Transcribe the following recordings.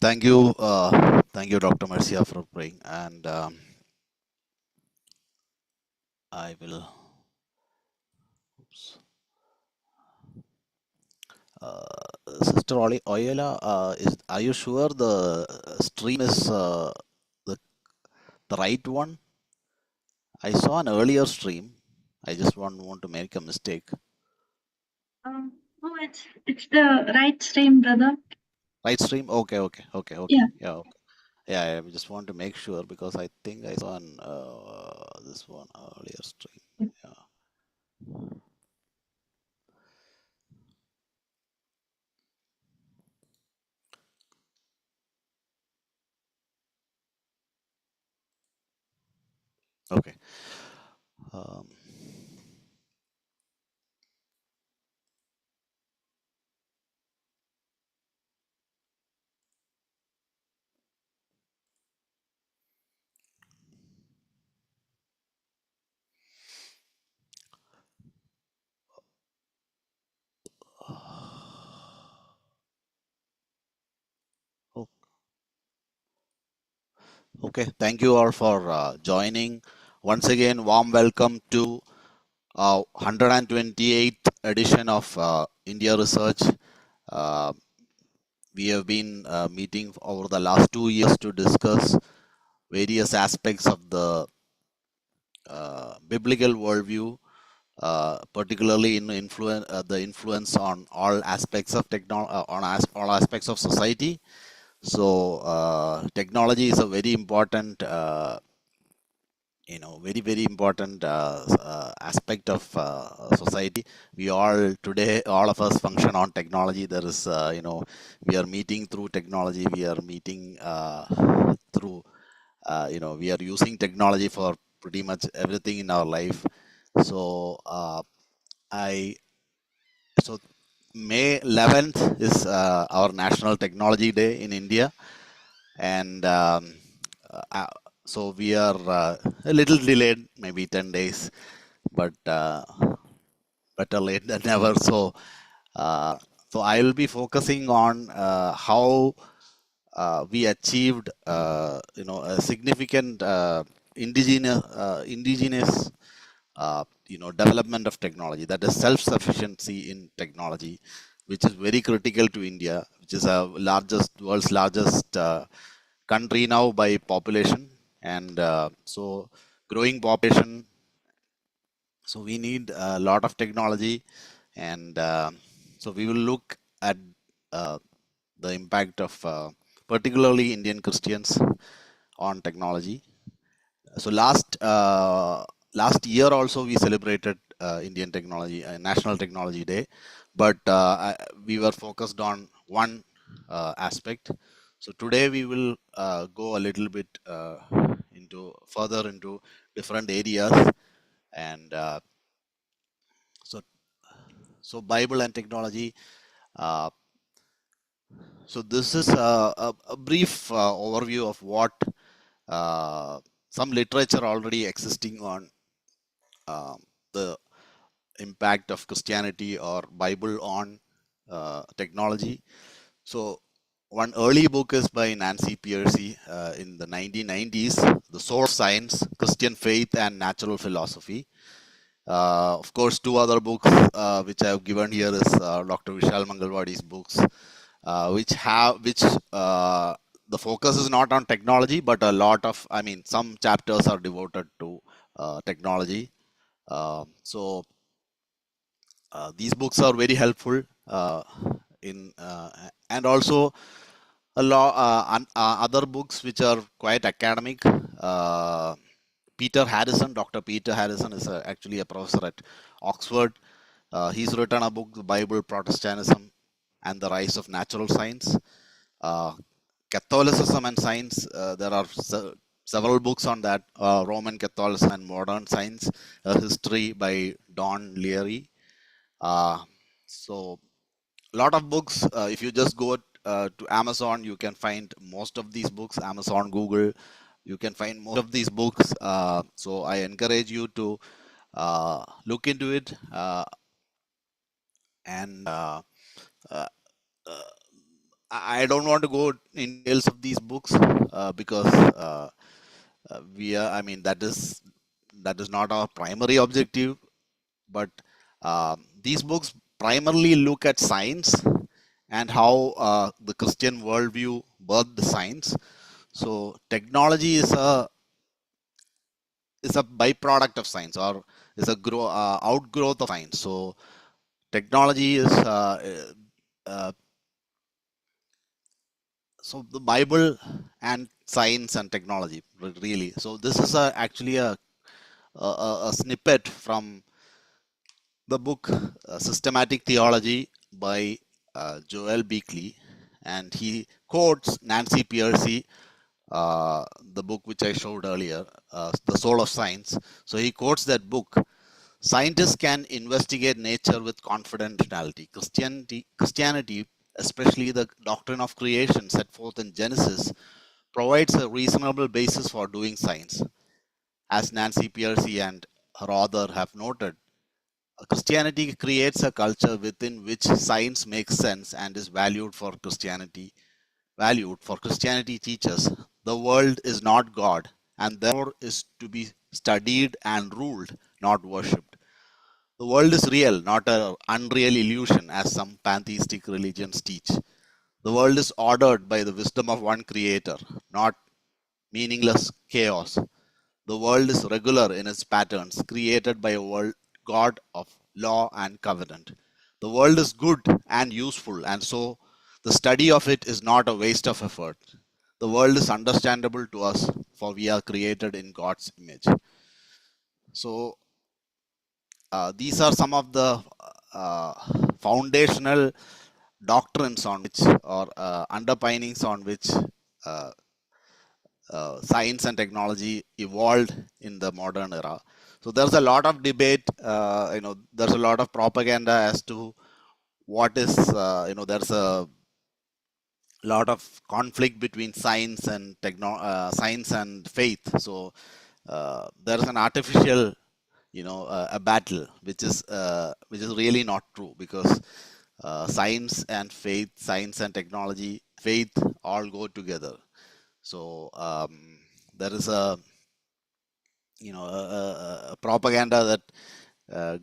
thank you, Dr. Marcia, for praying. And I will. Oops. Sister Oyela, are you sure the stream is the the right one? I saw an earlier stream. I just want to make a mistake. No, it's the right stream, brother. Right stream? Okay. Yeah. Yeah, okay. Yeah, I just want to make sure because I think I saw an this one earlier stream. Yeah. Okay. Um, oh, okay. Thank you all for joining. Once again, warm welcome to 128th edition of India Research. Uh, we have been meeting over the last 2 years to discuss various aspects of the biblical worldview, particularly in the influence on all aspects of all aspects of society. So technology is a very important very important aspect of society. We all today, all of us function on technology. There is we are meeting through technology. We are meeting through we are using technology for pretty much everything in our life. So I so May 11th is our National Technology Day in India, and uh, so we are a little delayed, maybe 10 days, but better late than never. So I will be focusing on how we achieved a significant indigenous development of technology, that is self-sufficiency in technology, which is very critical to India, which is a world's largest country now by population, and so growing population. So we need a lot of technology, and so we will look at uh, the impact of particularly Indian Christians on technology. So last year also we celebrated Indian Technology National Technology Day, but we were focused on one aspect. So today we will go a little bit into different areas, and so so Bible and technology. Uh, so this is a brief overview of what uh, some literature already existing on the impact of Christianity or Bible on technology. So one early book is by Nancy Pearcey in the 1990s, The Source Science, Christian Faith and Natural Philosophy. Of course, two other books which I have given here is Dr. Vishal Mangalwadi's books, which the focus is not on technology, but a lot of, some chapters are devoted to technology. So these books are very helpful in and also other books which are quite academic. Dr. Peter Harrison is actually a professor at Oxford. He's written a book, The Bible, Protestantism, and the Rise of Natural Science. Catholicism and Science, there are several books on that. Roman Catholicism and Modern Science, a history by Don Leary. So a lot of books. If you just go to Amazon, you can find most of these books. Amazon, Google, you can find most of these books. So I encourage you to look into it, and uh, uh, I don't want to go in details of these books because we are. I mean, that is not our primary objective. But these books primarily look at science and how the Christian worldview birthed the science. So technology is a byproduct of science, or is a outgrowth of science. So technology is uh, so the Bible and science and technology really. So this is actually a snippet from the book Systematic Theology by Joel Beakley, and he quotes Nancy Pearcey, the book which I showed earlier, The Soul of Science. So he quotes that book. Scientists can investigate nature with confidentiality. Christianity, especially the doctrine of creation set forth in Genesis, provides a reasonable basis for doing science. As Nancy Pearcey and her author have noted, Christianity creates a culture within which science makes sense and is valued for Christianity teaches the world is not God and therefore is to be studied and ruled, not worshipped. The world is real, not an unreal illusion as some pantheistic religions teach. The world is ordered by the wisdom of one creator, not meaningless chaos. The world is regular in its patterns, created by a world God of law and covenant. The world is good and useful, and so the study of it is not a waste of effort. The world is understandable to us, for we are created in God's image. So, these are some of the uh, foundational doctrines on which, or underpinnings on which, uh, science and technology evolved in the modern era. So there's a lot of debate. There's a lot of propaganda as to what is. There's a lot of conflict between science and faith. So there's an artificial, a battle, which is really not true, because science and technology, faith all go together. So there is a propaganda that uh,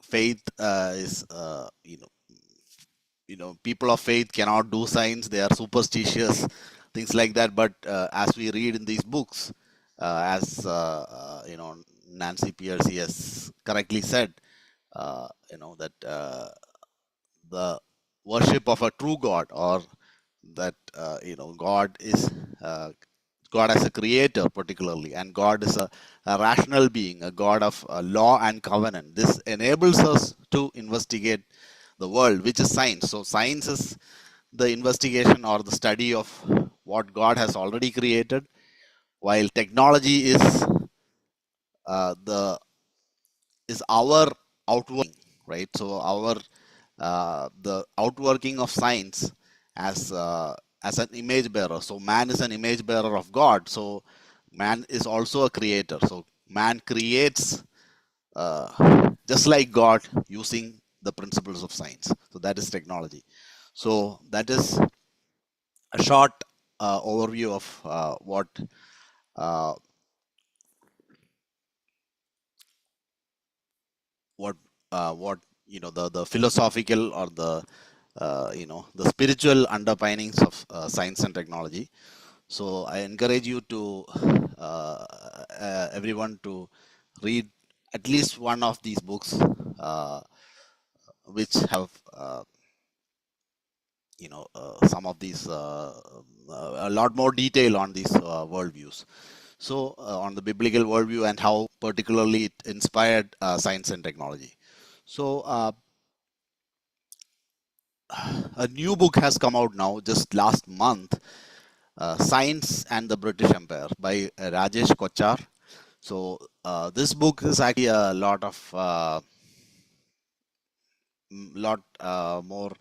faith is people of faith cannot do science, they are superstitious, things like that. But as we read in these books, as Nancy Pearcey has correctly said, that the worship of a true God, or that God is God as a creator particularly, and God is a rational being, a God of law and covenant. This enables us to investigate the world, which is science. So science is the investigation or the study of what God has already created, while technology the is our outworking, right? So our the outworking of science as an image bearer. So man is an image bearer of God. So man is also a creator. So man creates just like God, using the principles of science. So that is technology. So that is a short overview of uh, what what the philosophical, or the spiritual underpinnings of science and technology. So I encourage you to everyone to read at least one of these books, uh, which have some of these a lot more detail on these worldviews. So on the biblical worldview and how particularly it inspired science and technology. So a new book has come out now just last month, Science and the British Empire by Rajesh Kochar. So this book is actually a lot more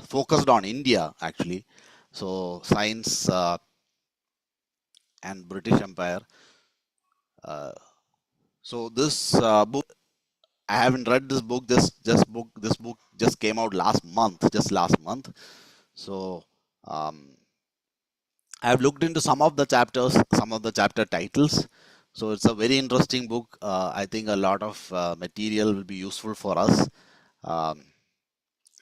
focused on India actually. So science and British Empire. Uh, so this book, I haven't read this book. This book just came out last month, just last month. So um, I've looked into some of the chapters, some of the chapter titles. So it's a very interesting book. I think a lot of material will be useful for us. Um,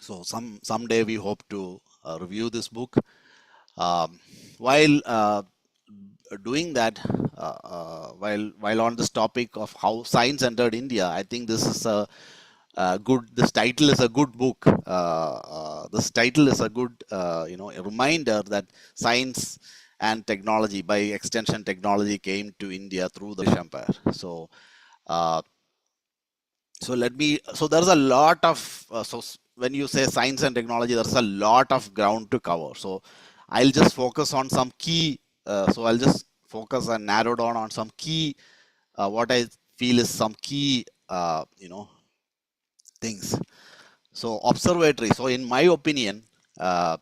so someday we hope to review this book. While doing that, while on this topic of how science entered India, I think this is a good. This title is a good book. This title is a good, a reminder that science and technology, by extension, technology came to India through the British Empire. Uh, so let me. So there's a lot of. When you say science and technology, there's a lot of ground to cover. So I'll just focus on some key. I'll just focus and narrow down on some key. What I feel is some key. Things. So observatories. So in my opinion, uh,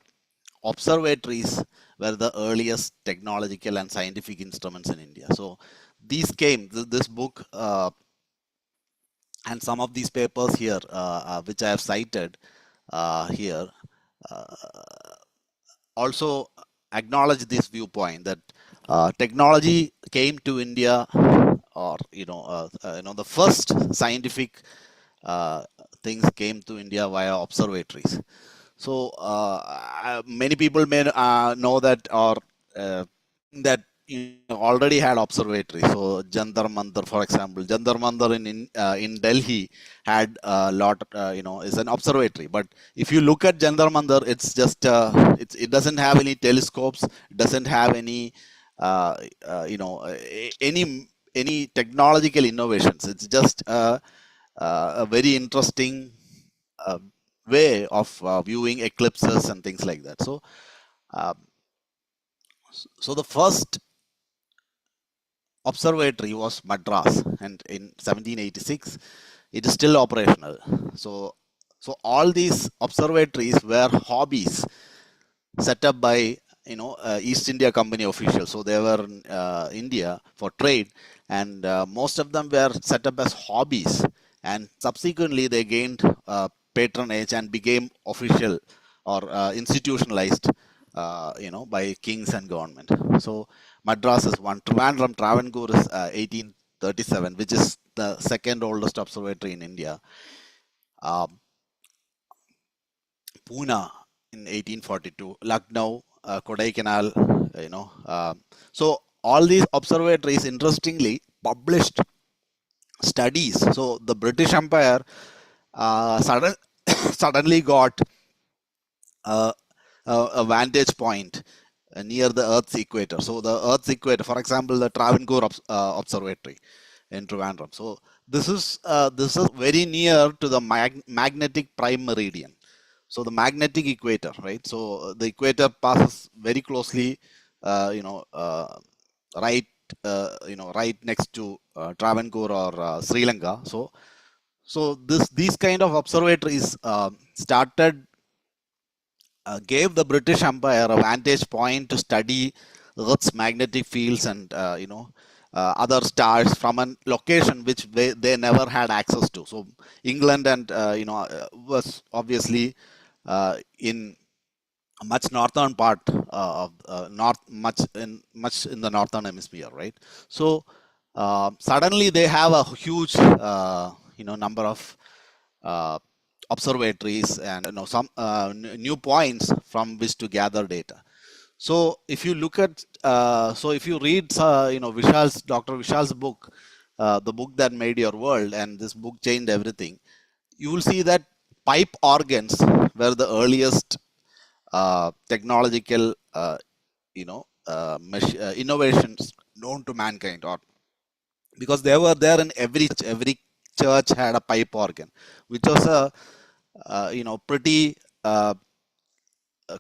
observatories were the earliest technological and scientific instruments in India. So these came. This book. And some of these papers here, which I have cited here, uh, also acknowledge this viewpoint that technology came to India, or the first scientific things came to India via observatories. So many people may know that, or think that already had observatories. So Jantar Mantar, for example, Jantar Mantar in Delhi had a lot. Is an observatory. But if you look at Jantar Mantar, it's just it doesn't have any telescopes. It doesn't have any any technological innovations. It's just a very interesting uh, way of viewing eclipses and things like that. Uh, so the first observatory was Madras, and in 1786, it is still operational. So, so all these observatories were hobbies set up by East India Company officials. So they were in India for trade, and most of them were set up as hobbies. And subsequently, they gained patronage and became official or institutionalized, by kings and government. So Madras is one. Trivandrum, Travancore is 1837, which is the second oldest observatory in India. Um, Pune in 1842, Lucknow, Kodaikanal, you know. So all these observatories, interestingly, published studies. So the British Empire suddenly got uh, a vantage point near the Earth's equator. So the Earth's equator, for example, the Travancore Observatory in Trivandrum. So this is very near to the magnetic prime meridian. So the magnetic equator, right? So the equator passes very closely, right, right next to Travancore or Sri Lanka. So these kind of observatories started gave the British Empire a vantage point to study Earth's magnetic fields and other stars from a location which they never had access to. So England and was obviously in a much northern part of north much in the northern hemisphere, right? So suddenly they have a huge number of uh, observatories and some new points from which to gather data. So if you look at so if you read Dr. Vishal's book, the book that made your world, and this book changed everything, you will see that pipe organs were the earliest technological innovations known to mankind, or because they were there in every church had a pipe organ, which was a pretty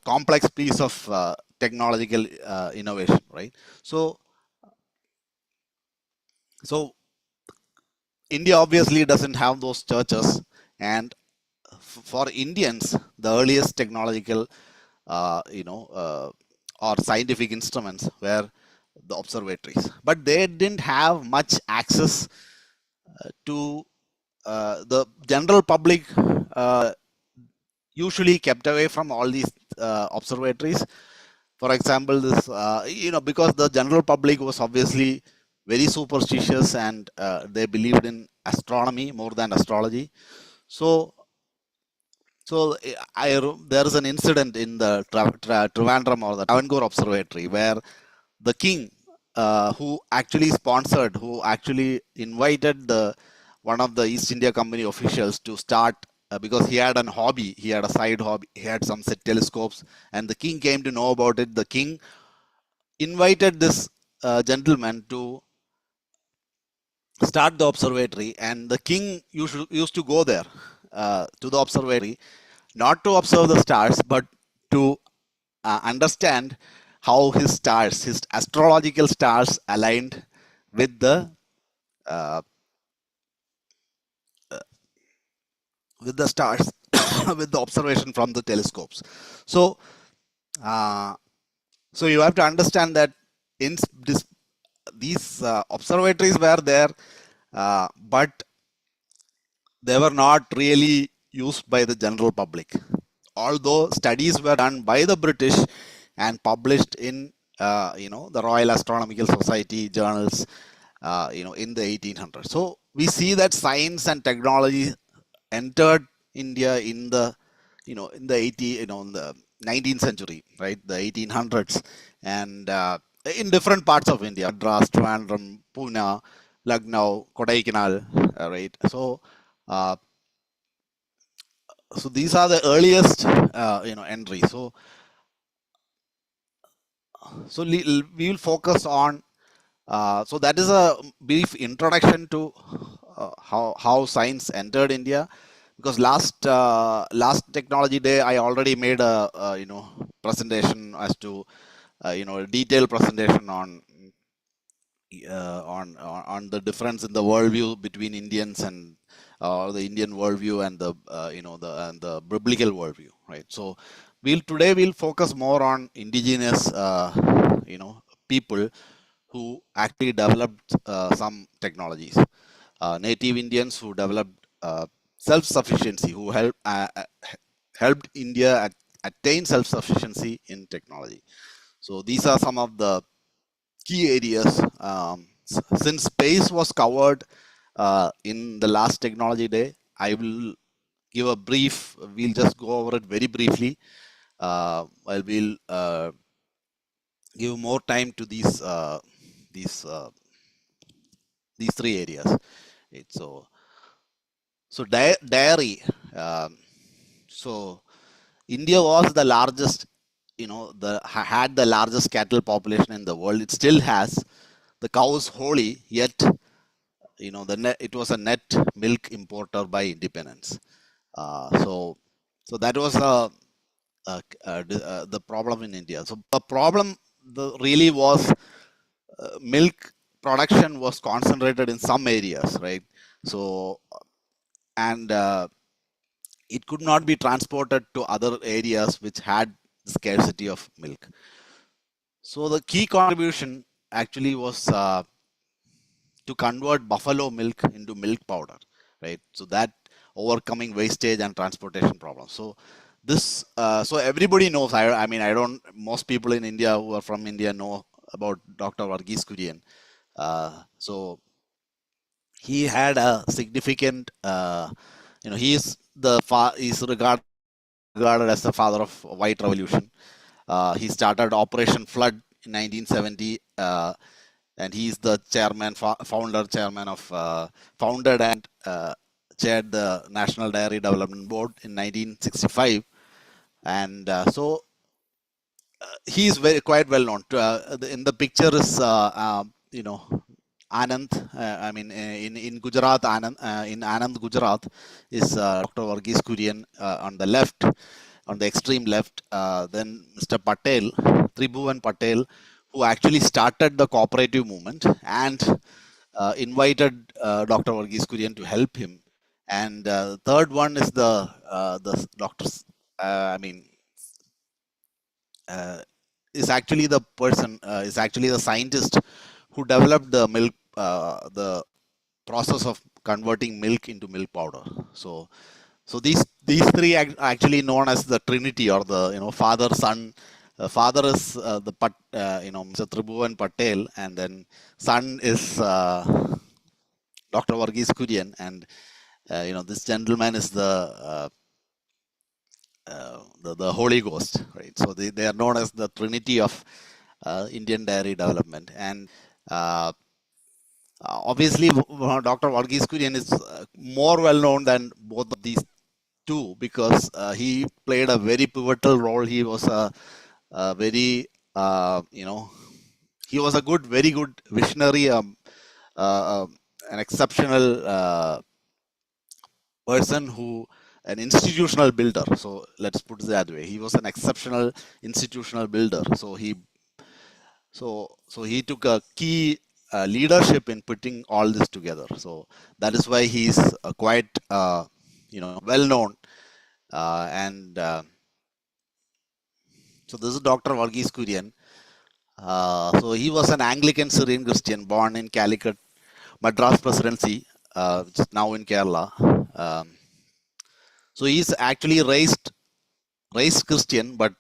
complex piece of technological innovation, right? So so India obviously doesn't have those churches, and for Indians, the earliest technological or scientific instruments were the observatories, but they didn't have much access to the general public. usually kept away from all these observatories. For example, this because the general public was obviously very superstitious, and they believed in astronomy more than astrology. So there is an incident in the Trivandrum or the Travancore Observatory where the king, who actually invited the one of the East India Company officials to start, because he had an hobby, he had a side hobby, he had some set telescopes, and the king came to know about it. The king invited this gentleman to start the observatory, and the king used to go there to the observatory, not to observe the stars, but to understand how his astrological stars aligned with uh, the stars, with the observation from the telescopes. So, uh, so you have to understand that in this, these observatories were there, but they were not really used by the general public. Although studies were done by the British and published in the Royal Astronomical Society journals, in the 1800s. So we see that science and technology entered India in the in the 19th century, right? The 1800s, and in different parts of India, Madras, Trivandrum, Pune, Lucknow, Kodaikanal, right? So these are the earliest entries. So we will focus on. So that is a brief introduction to how science entered India. Because last technology day I already made a, presentation as to a detailed presentation on the difference in the worldview between Indians and the Indian worldview and the the biblical worldview, right? So we'll focus more on indigenous people who actually developed some technologies, native Indians who developed self-sufficiency, who helped India attain self-sufficiency in technology. So these are some of the key areas. Since space was covered in the last technology day, I will give a brief. We'll just go over it very briefly. I will give more time to these uh, these three areas. Right? So dairy. So India was the largest, had the largest cattle population in the world. It still has. The cow is holy, yet it was a net milk importer by independence. So that was the problem in India. So the problem really was milk production was concentrated in some areas, right? So and it could not be transported to other areas which had scarcity of milk. So the key contribution actually was to convert buffalo milk into milk powder, right? So that overcoming wastage and transportation problems. So so everybody knows. I mean, I don't. Most people in India who are from India know about Dr. Varghese Kurian. So he had a significant. He's regarded as the father of white revolution. He started Operation Flood in 1970, and he's the founded and chaired the National Dairy Development Board in 1965, and he is quite well known. In the picture is Anand. I mean, in Gujarat, in Anand, Gujarat, is Dr. Varghese Kurian on the left, on the extreme left. Then Mr. Patel, Tribhuvan Patel, who actually started the cooperative movement and invited Dr. Varghese Kurian to help him. And the third one is the doctors. I mean, uh, is actually the person, is actually the scientist who developed the process of converting milk into milk powder. So these three actually known as the Trinity, or the father son. Father is Mr. Tribhuvan Patel, and then son is Dr. Varghese Kurian, and this gentleman is the Holy Ghost, right? So they are known as the Trinity of Indian dairy development. And uh, obviously, Dr. Varghese Kurian is more well known than both of these two, because he played a very pivotal role. He was a very, he was a very good visionary, uh, an exceptional person, an institutional builder. So let's put it that way. He was an exceptional institutional builder. So he took a key leadership in putting all this together. So that is why he's quite well known. And so this is Dr. Varghese Kurian. So he was an Anglican Syrian Christian born in Calicut, Madras Presidency, which is now in Kerala. So he's actually raised Christian, but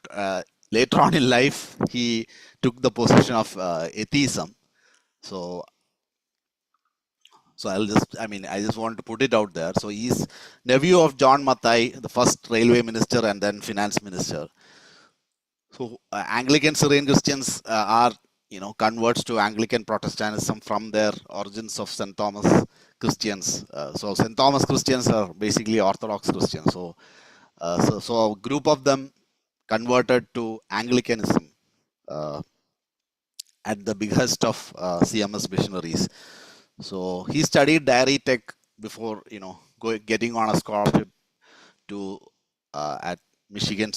later on in life he took the position of atheism. So I just want to put it out there. So he's nephew of John Mathai, the first railway minister and then finance minister. So Anglican Syrian Christians are converts to Anglican Protestantism from their origins of St. Thomas Christians. So St. Thomas Christians are basically Orthodox Christians. So a group of them converted to Anglicanism at the behest of CMS missionaries. So he studied dairy tech before getting on a scholarship to at Michigan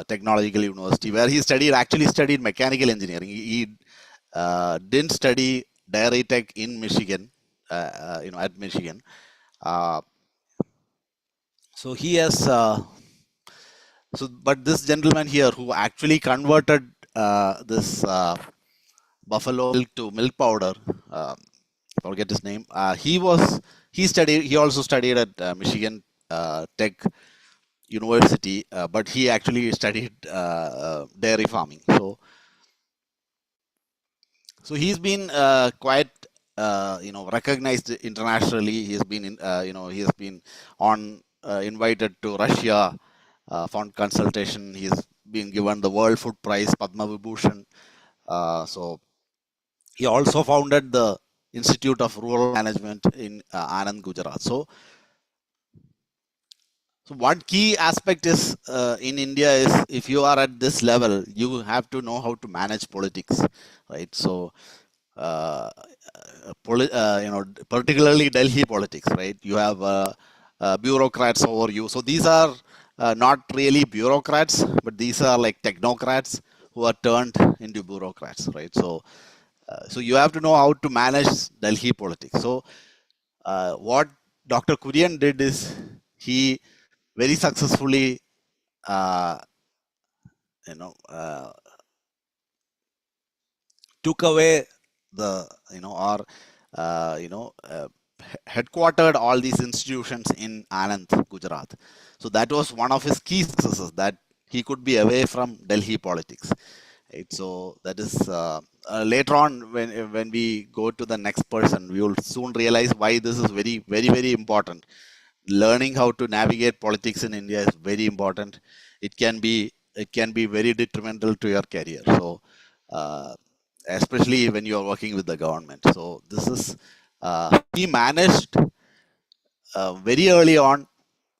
Technological University, where he actually studied mechanical engineering. He didn't study dairy tech in Michigan, at Michigan. So he has but this gentleman here, who actually converted this buffalo milk to milk powder, forget his name. He also studied at Michigan Tech University, but he actually studied dairy farming. So he's been quite recognized internationally. He has been he has been on invited to Russia for consultation. He's been given the World Food Prize, Padma Vibhushan. So he also founded the Institute of Rural Management in Anand, Gujarat. So one key aspect is in India is, if you are at this level, you have to know how to manage politics, right? So particularly Delhi politics, right? You have bureaucrats over you. So these are not really bureaucrats, but these are like technocrats who are turned into bureaucrats, right? So you have to know how to manage Delhi politics. So what Dr. Kurian did is, he very successfully uh, took away the or headquartered all these institutions in Anand, Gujarat. So that was one of his key successes, that he could be away from Delhi politics. Right? So that is later on, when we go to the next person, we will soon realize why this is very, very, very important. Learning how to navigate politics in India is very important. It can be very detrimental to your career. So especially when you are working with the government. So this is he managed very early on,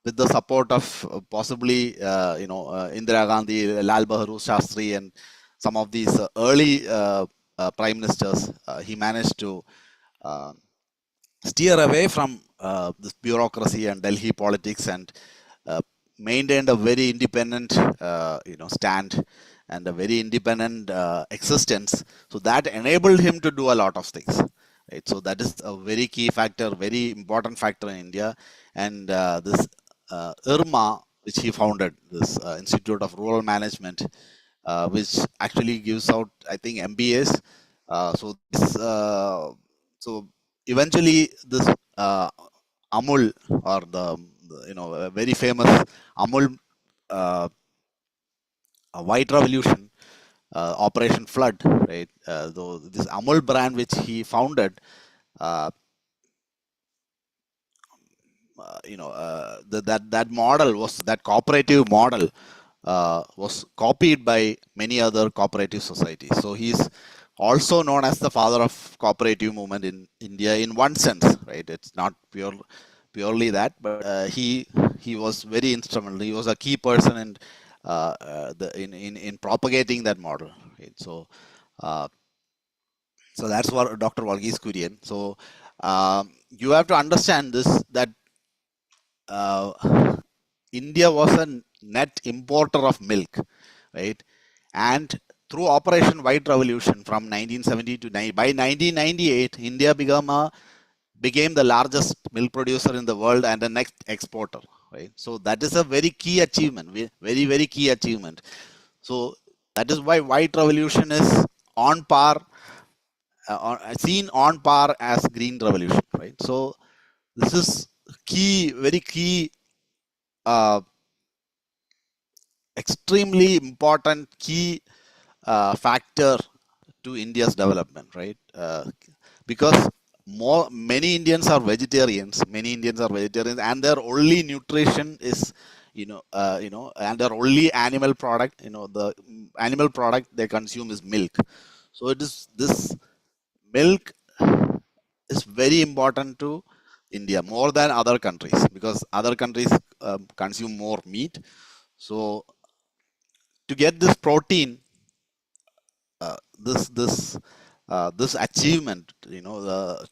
with the support of possibly Indira Gandhi, Lal Bahadur Shastri, and some of these early prime ministers. He managed to uh, steer away from this bureaucracy and Delhi politics, and uh, maintained a very independent stand, and a very independent existence. So that enabled him to do a lot of things. Right? So that is a very key factor, very important factor in India. And this IRMA, which he founded, this Institute of Rural Management, which actually gives out, I think, MBAs. So eventually this Amul, or a very famous Amul uh, white revolution, Operation Flood, right? Though this Amul brand, which he founded, uh, that model was that cooperative model was copied by many other cooperative societies. So he's also known as the father of cooperative movement in India in one sense, right? It's not purely that, but he was very instrumental. He was a key person in propagating that model. Right? Uh, so that's what Dr. Varghese Kurian. So you have to understand this, that India was a net importer of milk, right? And through Operation White Revolution from 1970 to by 1998, India became the largest milk producer in the world and the next exporter, right? So that is a very key achievement, very, very key achievement. So that is why White Revolution is on par, seen on par as Green Revolution, right? So this is key, very key, uh, extremely important key factor to India's development, right? Because many Indians are vegetarians. Many Indians are vegetarians, and their only nutrition is, and their only animal product, the animal product they consume is milk. So it is this milk is very important to India more than other countries, because other countries consume more meat. So to get this protein, uh, this this this achievement, to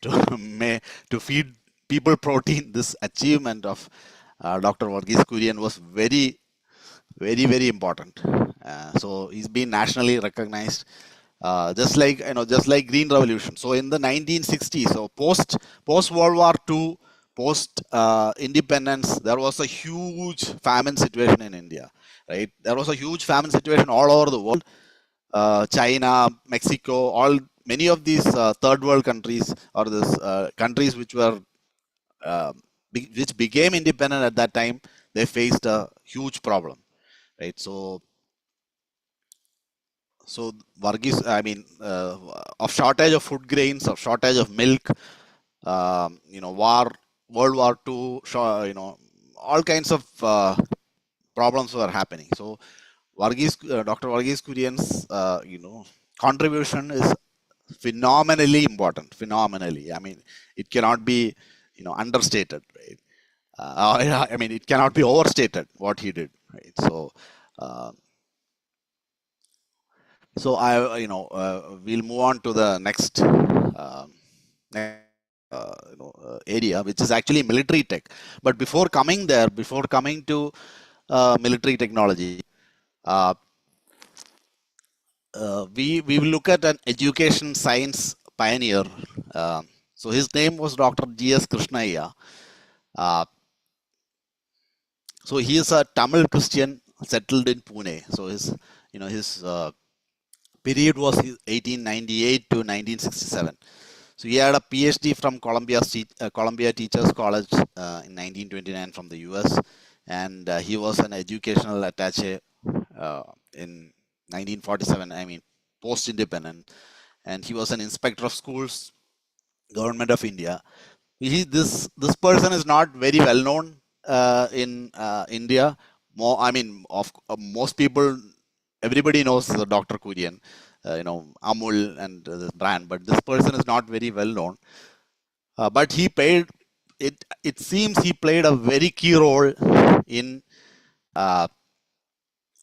to feed people protein, this achievement of Dr. Varghese Kurian was very, very, very important. So he's been nationally recognized, just like Green Revolution. So in the 1960s, so post World War II, post independence, there was a huge famine situation in India, right? There was a huge famine situation all over the world. China, Mexico, many of these third world countries, or this countries which were uh, which became independent at that time, they faced a huge problem, right? So Varghese, I mean, of shortage of food grains, of shortage of milk, World War II, all kinds of problems were happening. So Dr. Varghese Kurian's, contribution is phenomenally important. Phenomenally, I mean, it cannot be, understated, right? I mean, it cannot be overstated what he did, right? Uh, we'll move on to the area, which is actually military tech. But before coming to military technology, uh, we will look at an education science pioneer. Uh, so his name was Dr. G.S. Krishnaiah. Uh, so he is a Tamil Christian settled in Pune. So his period was 1898 to 1967. So he had a PhD from Columbia Teachers College in 1929 from the US, and he was an educational attaché in 1947. I mean, post-independent, and he was an inspector of schools, Government of India. This person is not very well known in India. I mean, most people, everybody knows the Dr. Kurian, Amul and the brand, but this person is not very well known. But he played it. It seems he played a very key role in uh,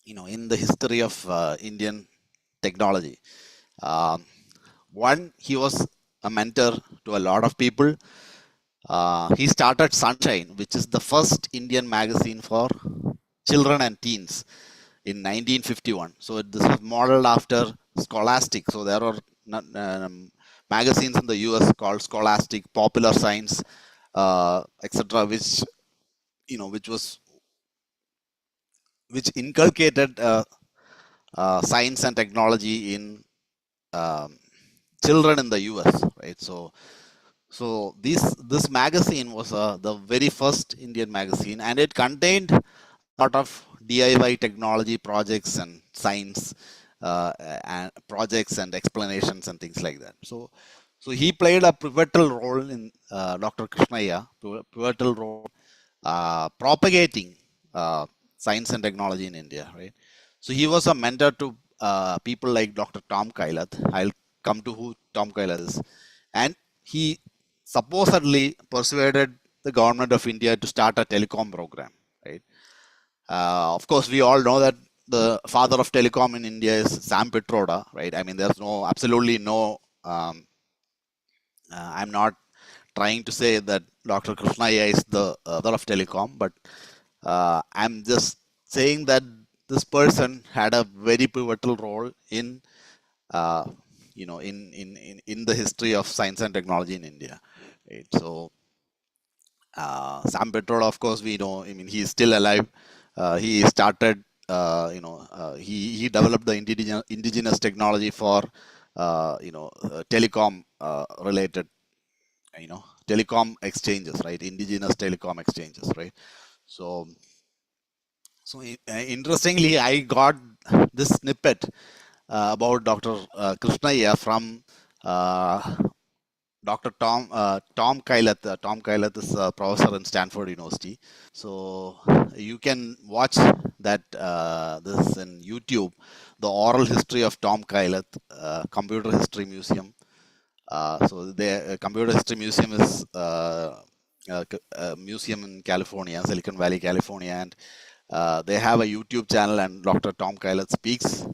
in the history of Indian technology. Um, One, he was a mentor to a lot of people. He started Sunshine, which is the first Indian magazine for children and teens in 1951. So this was modeled after Scholastic. So there are magazines in the US called Scholastic, Popular Science, etc., which inculcated science and technology in um, children in the US, right? this magazine was the very first Indian magazine, and it contained a lot of DIY technology projects and science and projects and explanations and things like that. So he played a pivotal role in Dr. Krishnaya, pivotal role propagating science and technology in India, right? So he was a mentor to people like Dr. Tom Kailath. I'll come to who Tom Kailath is, and he supposedly persuaded the government of India to start a telecom program, right? Of course, we all know that the father of telecom in India is Sam Pitroda, right? I mean, there's no absolutely no. I'm not trying to say that Dr. Krishnaya is the father of telecom, but I'm just saying that this person had a very pivotal role in, uh, in the history of science and technology in India. Right? So Sam Petroda, of course, we know. I mean, he's still alive. He started. He developed the indigenous technology for telecom related telecom exchanges, right? Indigenous telecom exchanges, right? So interestingly, I got this snippet about Dr. Krishnaya from Dr. Tom Kailath. Tom Kailath is a professor in Stanford University. So you can watch that this in YouTube, the oral history of Tom Kailath, Computer History Museum. So the Computer History Museum is a museum in California, Silicon Valley, California, and they have a YouTube channel, and Dr. Tom Kailath speaks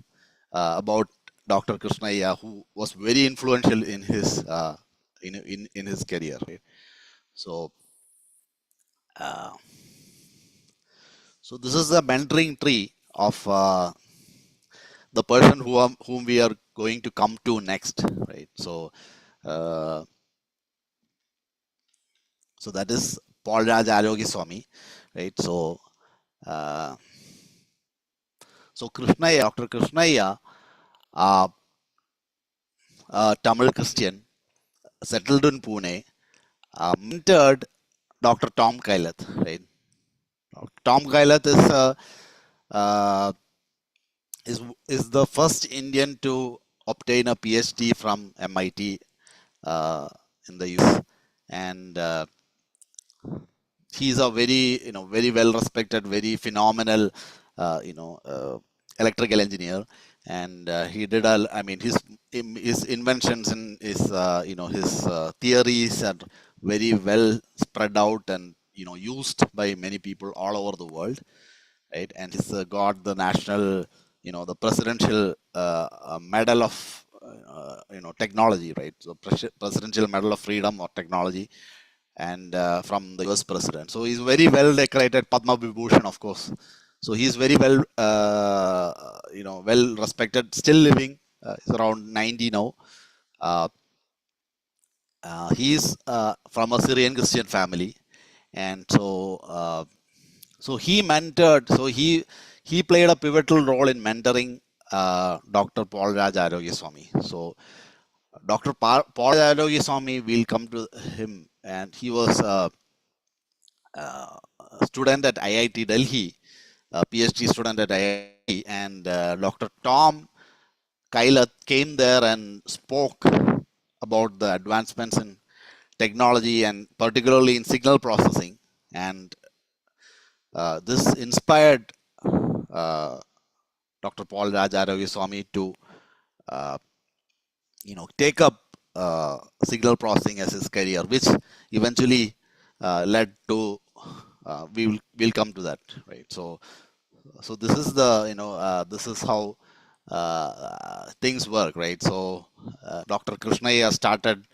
about Dr. Krishnaya, who was very influential in his in his career. Right? So uh, so this is the mentoring tree of the person whom we are going to come to next, right? Uh, so that is Paul Raj Arogi Swami, right? Uh, so Krishnaya, Dr. Krishnaya, uh, Tamil Christian, settled in Pune, mentored Dr. Tom Kailath, right? Tom Kailath uh, is the first Indian to obtain a PhD from MIT uh, in the US, and he's a very well respected, very phenomenal, uh, you know, uh, electrical engineer, and he did a. I mean, his inventions and his theories are very well spread out and used by many people all over the world, right? And he's got the national, the presidential medal of technology, right? So presidential medal of freedom or technology, and from the US president. So he's very well decorated, Padma Vibhushan, of course. So he's very well, well respected, still living. He's around 90 now. Uh, he's from a Syrian Christian family, and so he mentored. So he played a pivotal role in mentoring Dr. Paul Raj Arogya Swami. So Dr. Paul Raj Arogya Swami, we'll come to him, and he was a student at IIT Delhi, a PhD student at IIT, and Dr. Tom Kailath came there and spoke about the advancements in technology and particularly in signal processing. And this inspired Dr. Paul Raj Arogya Swami to uh, take up signal processing as his career, which eventually led to we'll come to that, right? So this is the this is how things work, right? So Dr. Krishnaya started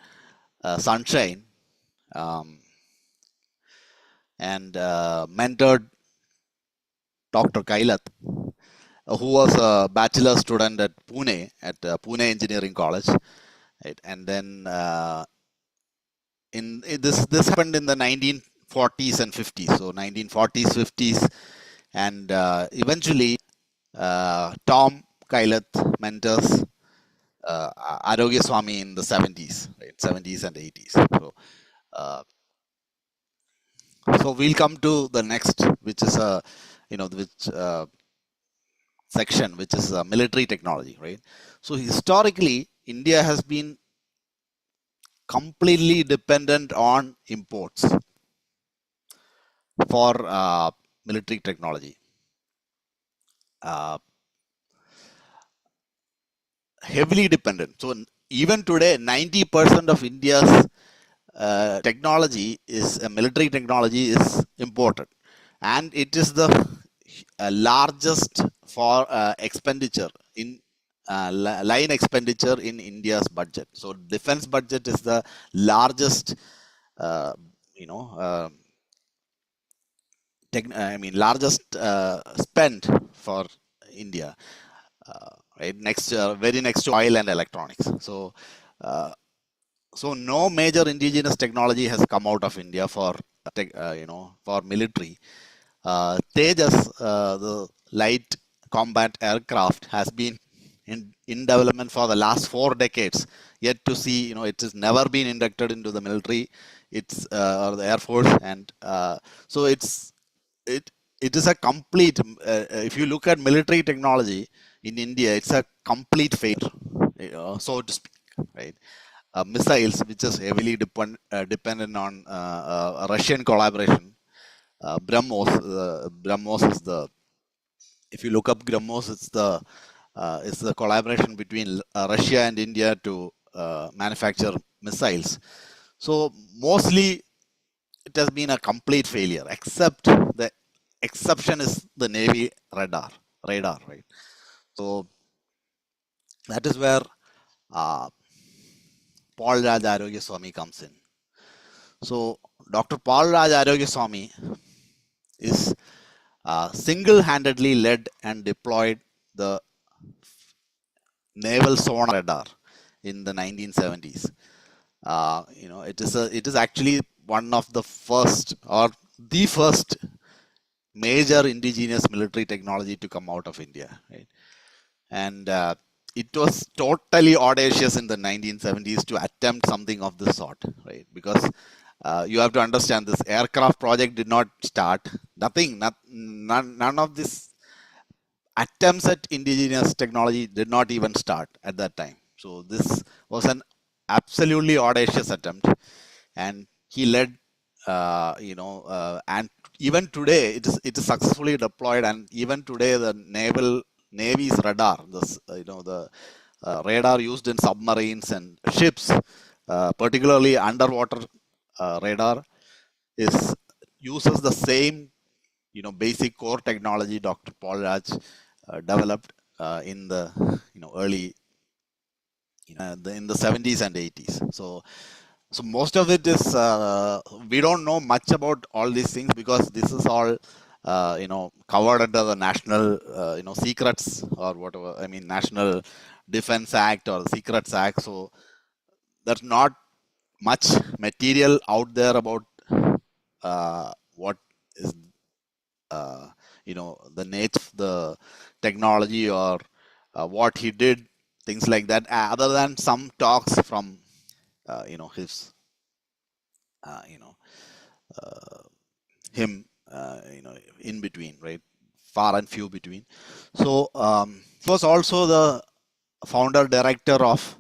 Sunshine, um, and mentored Dr. Kailath, who was a bachelor student at Pune Engineering College, right? And then this happened in the 1940s and 50s. So 1940s, 50s, and eventually Tom Kailath mentors Arogya Swami in the 70s, right? 70s and 80s. Uh, so we'll come to the next, which is which section, which is military technology, right? So historically, India has been completely dependent on imports for military technology. Uh, Heavily dependent. So even today, 90% of India's technology is military technology is imported, and it is the largest for expenditure in line expenditure in India's budget. So defense budget is the largest, uh, you know, uh, largest spend for India, right? Next, very next to oil and electronics. Uh, so no major indigenous technology has come out of India for for military. Tejas, the light combat aircraft, has been in development for the last 4 decades. Yet to see, it has never been inducted into the military. It's or the air force, and so it it is a complete. If you look at military technology in India, it's a complete failure, so to speak, right? Missiles, which is heavily dependent on Russian collaboration. BrahMos is the, if you look up BrahMos, it's the collaboration between Russia and India to manufacture missiles. So mostly it has been a complete failure, except the exception is the Navy radar, right? So that is where uh, Paul Raj Arogya Swami comes in. So Dr. Paul Raj Arogya Swami is single-handedly led and deployed the naval sonar radar in the 1970s. It is actually one of the first, or the first, major indigenous military technology to come out of India, right? And it was totally audacious in the 1970s to attempt something of this sort, right? Because you have to understand, this aircraft project did not start. None of this attempts at indigenous technology did not even start at that time. So this was an absolutely audacious attempt, and he led, and even today it is successfully deployed, and even today the Navy's radar, the radar used in submarines and ships, particularly underwater radar, is uses the same basic core technology Dr. Paul Raj developed in the early in the 70s and 80s. So most of it is we don't know much about all these things, because this is all covered under the national secrets, or whatever. I mean, National Defense Act or Secrets Act. So there's not much material out there about what is the nature of the technology, or what he did, things like that, other than some talks from his uh, you know uh, him in between, right? Far and few between. So he was also the founder director of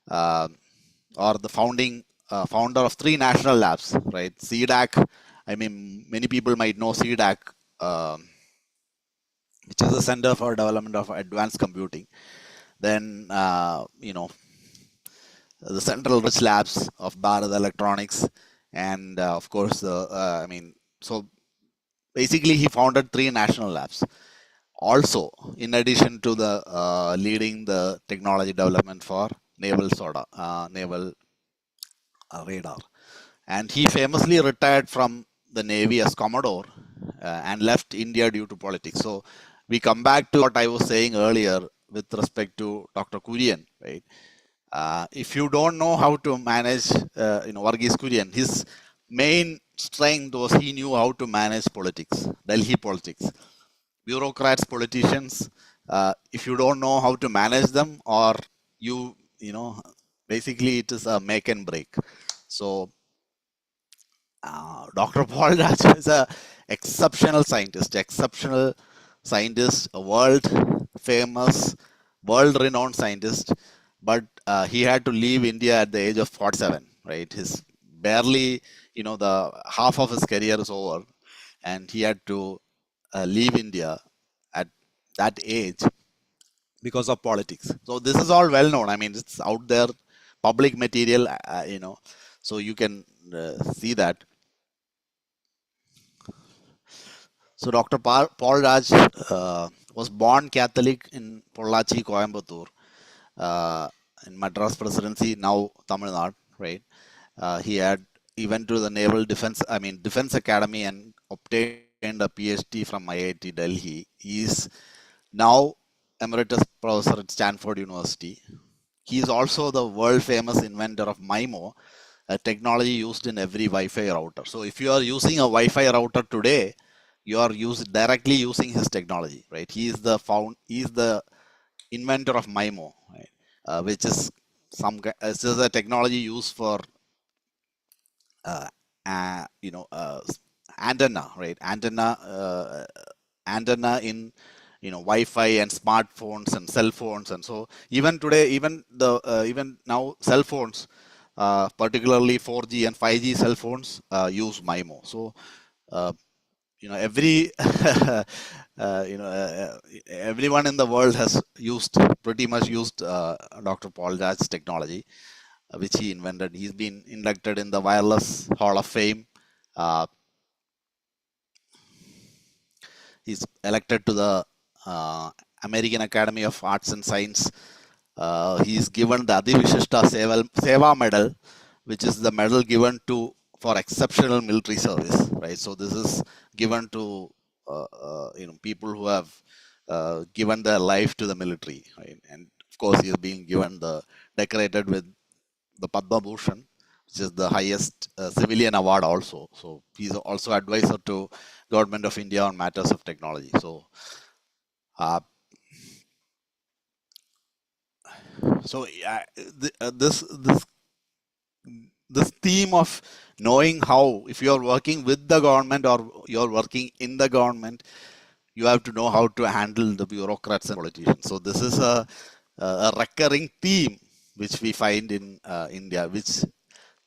uh, or the founder of 3 national labs, right? CDAC, I mean, many people might know CDAC, which is the Center for Development of Advanced Computing. Then, the Central Research Labs of Bharat Electronics, and of course, so basically he founded 3 national labs. Also, in addition to the leading the technology development for naval radar, and he famously retired from the Navy as Commodore and left India due to politics. So we come back to what I was saying earlier with respect to Dr. Kurian, right? If you don't know how to manage, Varghese Kurian, his main strength was he knew how to manage politics, Delhi politics, bureaucrats, politicians. If you don't know how to manage them, or you know basically it is a make and break. So Dr. Paul Raj is a exceptional scientist, a world famous, world renowned scientist. But he had to leave India at the age of 47, right? His barely, the half of his career is over, and he had to leave India at that age because of politics. So this is all well known. I mean, it's out there, public material, so you can see that. So Dr. Paul Raj was born Catholic in Pollachi, Coimbatore, uh, in Madras Presidency, now Tamil Nadu, right? He went to the Defense Academy and obtained a PhD from IIT Delhi. He is now emeritus professor at Stanford University. He is also the world famous inventor of MIMO, a technology used in every Wi-Fi router. So if you are using a Wi-Fi router today, you are directly using his technology, right? He is the inventor of MIMO, right? Which is this is a technology used for uh, uh, you know uh, antenna, right? Antenna in Wi-Fi and smartphones and cell phones. And so even today, even now cell phones, particularly 4G and 5G cell phones, use MIMO. So uh, every everyone in the world has pretty much used Dr. Paul Raj's technology, which he invented. He's been inducted in the Wireless Hall of Fame. Uh, he's elected to the American Academy of Arts and Science. He's given the Adivishishta Seva Medal, which is the medal given to for exceptional military service, right? So this is given to people who have given their life to the military, right? And of course, he is being given decorated with the Padma Bhushan, which is the highest civilian award also. So he's also advisor to Government of India on matters of technology. So uh, this theme of knowing how, if you are working with the government or you're working in the government, you have to know how to handle the bureaucrats and politicians. So this is a recurring theme which we find in India, which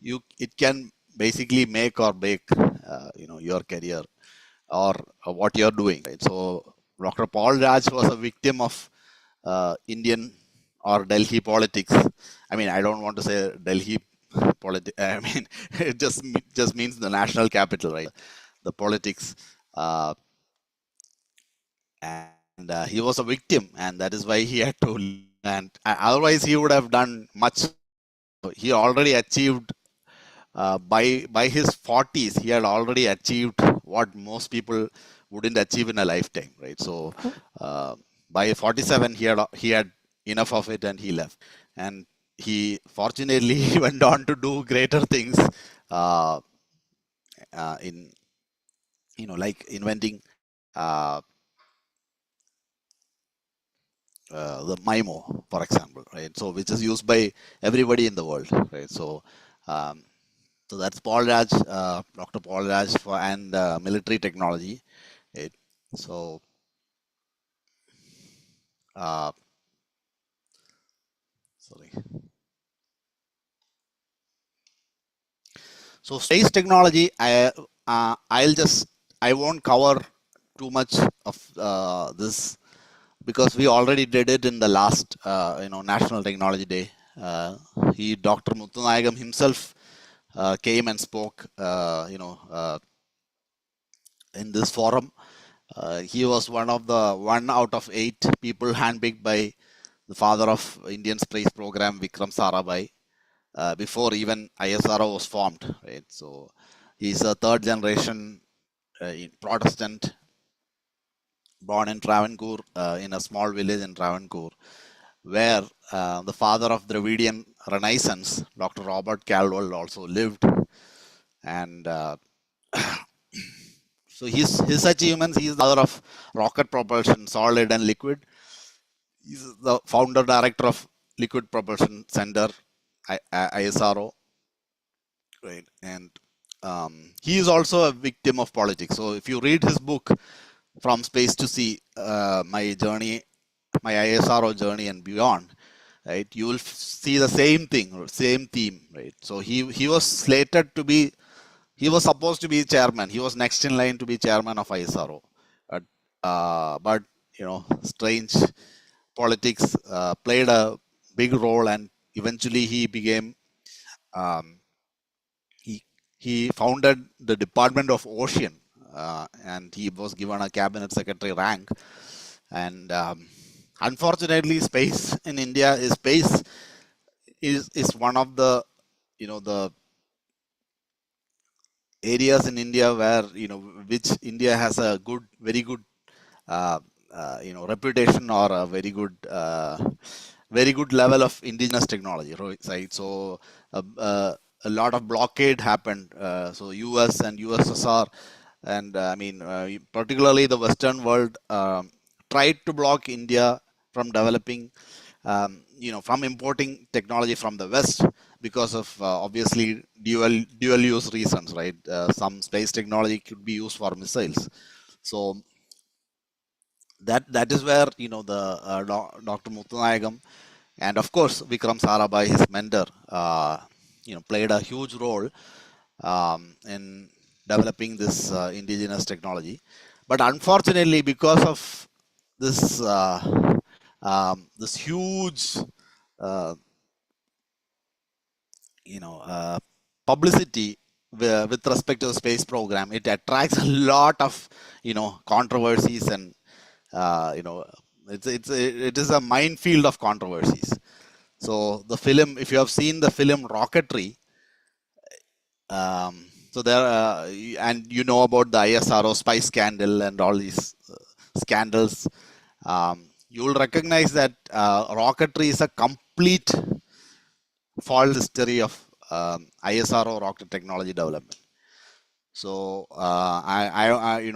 it can basically make or break your career or what you're doing, right? So Dr. Paul Raj was a victim of Indian or Delhi politics. I mean, I don't want to say Delhi politics. I mean, it just means the national capital, right? The politics, uh, and he was a victim, and that is why he had to leave. And otherwise, he would have done much. He already achieved by his 40s. He had already achieved what most people wouldn't achieve in a lifetime, right? So by 47, he had enough of it, and he left. And he fortunately he went on to do greater things uh, in like inventing uh, the MIMO, for example, right? So which is used by everybody in the world, right? Um, so that's Paul Raj, Dr. Paul Raj and military technology, right? So uh, sorry. So space technology, I won't cover too much of this because we already did it in the last National Technology Day. Dr. Muthanayagam himself came and spoke in this forum. He was one out of 8 people handpicked by the father of Indian space program, Vikram Sarabhai, before even ISRO was formed, right? So he's a third generation Protestant, born in Travancore, in a small village in Travancore, where the father of Dravidian Renaissance, Dr. Robert Caldwell, also lived. And so his achievements, he's the father of rocket propulsion, solid and liquid. He's the founder director of Liquid Propulsion Center, ISRO, right? And he is also a victim of politics. So if you read his book, From Space to Sea, my journey, my ISRO journey and beyond, right? You will see the same thing, same theme, right? So he was slated to be, he was supposed to be chairman. He was next in line to be chairman of ISRO, but but strange politics played a big role, and eventually he became um, he he founded the Department of Ocean, and he was given a cabinet secretary rank. And unfortunately, space in India is one of the the areas in India where which India has a very good uh, reputation, or a very good level of indigenous technology, right? So a lot of blockade happened. So US and USSR, and particularly the Western world, tried to block India from developing, from importing technology from the West, because of obviously dual use reasons, right? Some space technology could be used for missiles. So that is where the Dr. Muthanayagam, and of course Vikram Sarabhai, his mentor, played a huge role in developing this indigenous technology. But unfortunately, because of this this huge uh, publicity with respect to the space program, it attracts a lot of controversies, and it is a minefield of controversies. So the film, if you have seen the film Rocketry, so there, and about the ISRO spy scandal and all these scandals, you will recognize that rocketry is a complete false history of ISRO rocket technology development. So I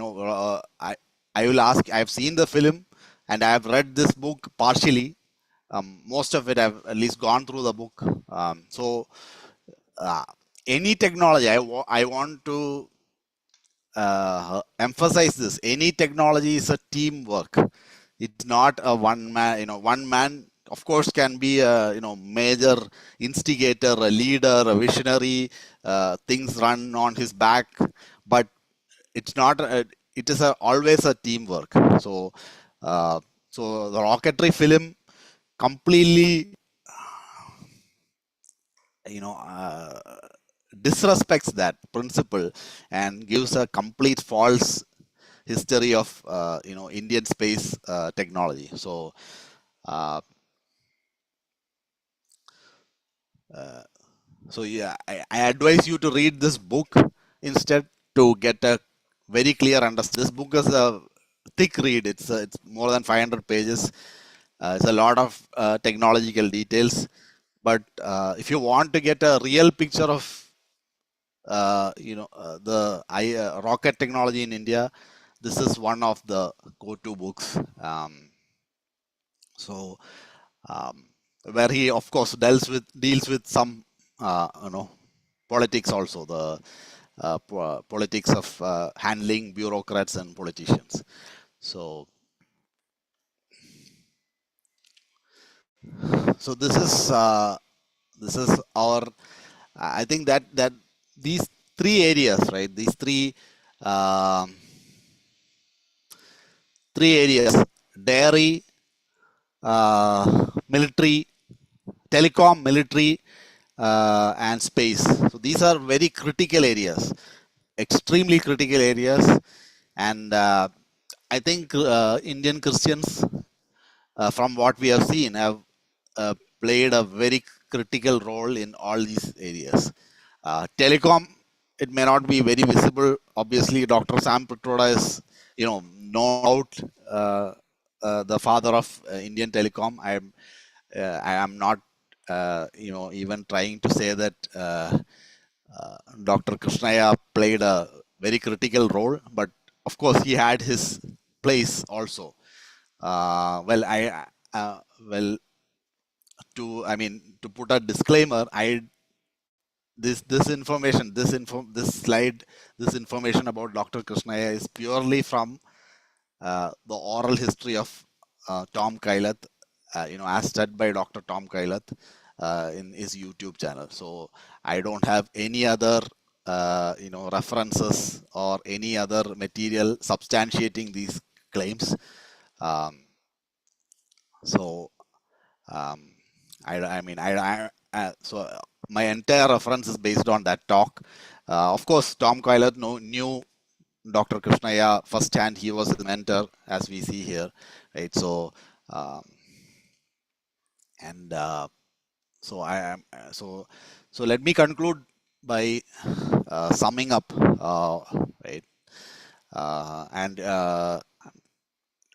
will ask. I have seen the film, and I have read this book partially. Most of it I've at least gone through the book. So uh, any technology, I want to emphasize this. Any technology is a teamwork. It's not a one man. One man, of course, can be a major instigator, a leader, a visionary. Things run on his back, but it's not. It is always a teamwork. So, uh, so the rocketry film completely, you know. Disrespects that principle and gives a complete false history of Indian space technology. So uh, uh, yeah, I advise you to read this book instead, to get a very clear understanding. This book is a thick read. It's more than 500 pages. It's a lot of technological details. But if you want to get a real picture of the rocket technology in India, this is one of the go-to books. So um, where he of course deals with some politics also, the politics of handling bureaucrats and politicians. So this is our, I think that these three areas, right? These um, three areas: dairy, military, telecom, military, and space. So these are very critical areas, extremely critical areas, and I think Indian Christians, from what we have seen, have played a very critical role in all these areas. Telecom, it may not be very visible. Obviously, Dr. Sam Pitroda is, known out, the father of Indian telecom. I am not, even trying to say that Dr. Krishnaya played a very critical role, but of course he had his place also. Well, well, to put a disclaimer, this slide, this information about Dr. Krishnaya is purely from the oral history of Tom Kailath, as said by Dr. Tom Kailath in his YouTube channel. So I don't have any other references or any other material substantiating these claims. So um, so my entire reference is based on that talk. Of course, Tom Kailath knew Dr. Krishnaya firsthand. He was his mentor, as we see here, right? So, um, and so I am so let me conclude by summing up, right? And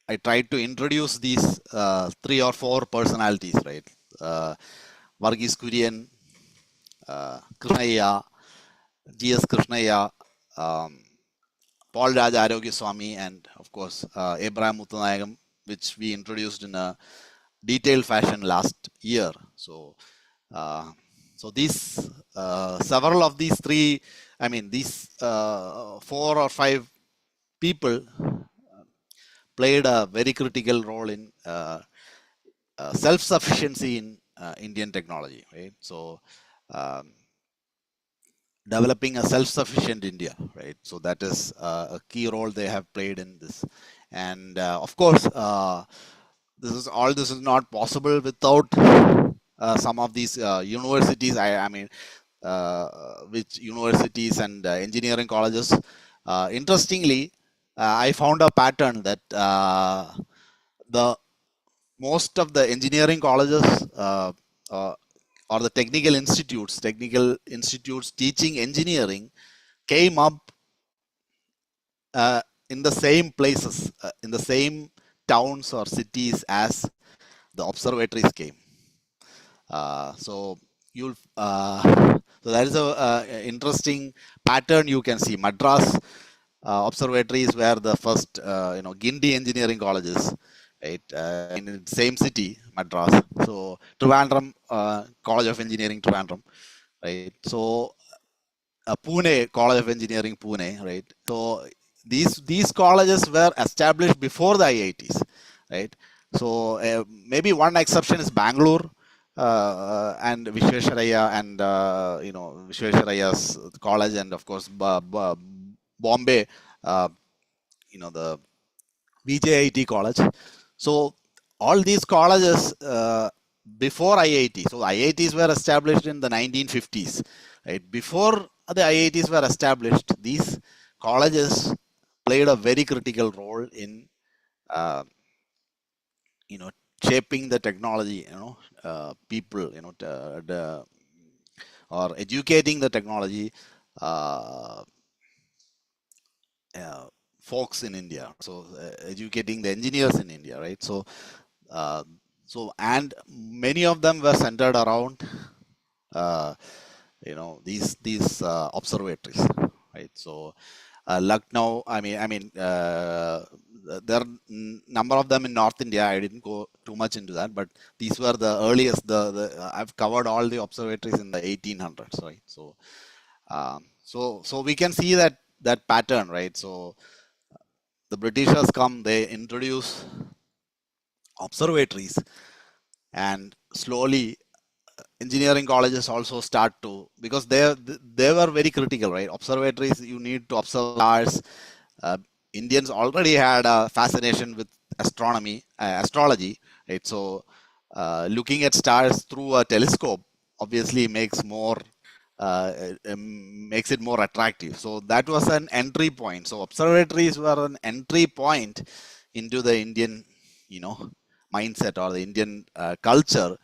I tried to introduce these 3 or 4 personalities, right? Varghese Kurian, Krishnaya, G.S. Krishnaya, um, Paul Raj Arogya Swami, and of course Abraham Muthanayagam, which we introduced in a detailed fashion last year. So, these several of these these 4 or 5 people played a very critical role in self-sufficiency in Indian technology, right? So, um, developing a self-sufficient India, right? So that is a key role they have played in this, and of course, this is not possible without some of these universities. Which universities and engineering colleges. Interestingly, I found a pattern that the most of the engineering colleges uh, or the technical institutes teaching engineering came up uh, in the same places, in the same towns or cities as the observatories came. So you'll so that is a interesting pattern you can see. Madras observatories were the first, Gindi engineering colleges, right? In the same city, Madras. So Trivandrum College of Engineering, Trivandrum, right? So Pune College of Engineering, Pune, right? So these colleges were established before the IITs, right? So maybe one exception is Bangalore and Vishwesvaraya, and Vishwesvaraya's college, and of course Bombay, uh, the VJIT college. So all these colleges before IIT. So IITs were established in the 1950s, right? Before the IITs were established, these colleges played a very critical role in uh, you know shaping the technology, people, or educating the technology uh, uh, folks in India. So educating the engineers in India, right? So uh, and many of them were centered around uh, these observatories, right? So Lucknow, there are number of them in North India. I didn't go too much into that, but these were the earliest. I've covered all the observatories in the 1800s, right? So so we can see that pattern, right? So the Britishers come, they introduce observatories, and slowly engineering colleges also start to, because they were very critical, right? Observatories, you need to observe stars. uh, Indians already had a fascination with astrology, right? So looking at stars through a telescope obviously makes it more attractive. So that was an entry point. So observatories were an entry point into the Indian, you know, mindset, or the Indian culture,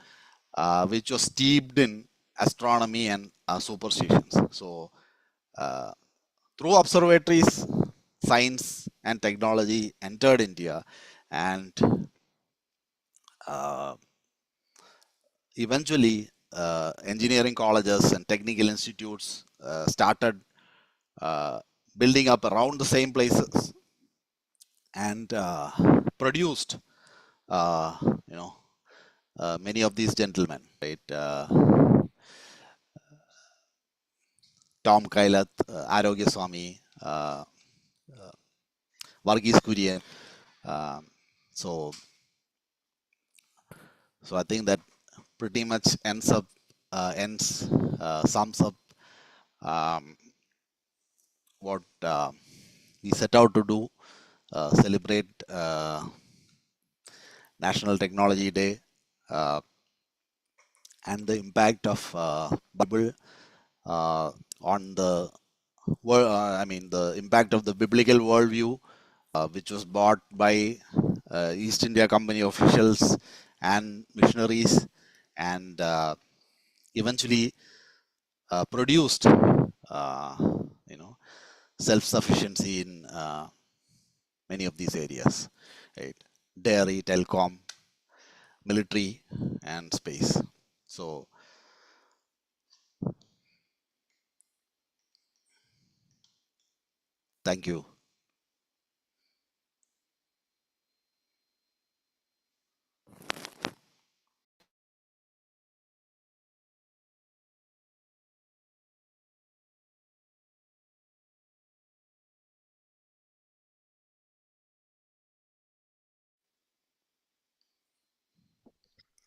which was steeped in astronomy and superstitions. So uh, through observatories, science and technology entered India, and uh, eventually engineering colleges and technical institutes started uh, building up around the same places, and produced uh, you know many of these gentlemen, right? Tom Kailath, Arogya Swami, Varghese Kurian. Um, so, so I think that pretty much sums up um, what we set out to do, celebrate National Technology Day, uh, and the impact of Bible on the world. I mean, the impact of the biblical worldview, which was bought by East India Company officials and missionaries, and eventually produced, you know, self-sufficiency in many of these areas, right? Dairy, telecom, military, and space. So, thank you.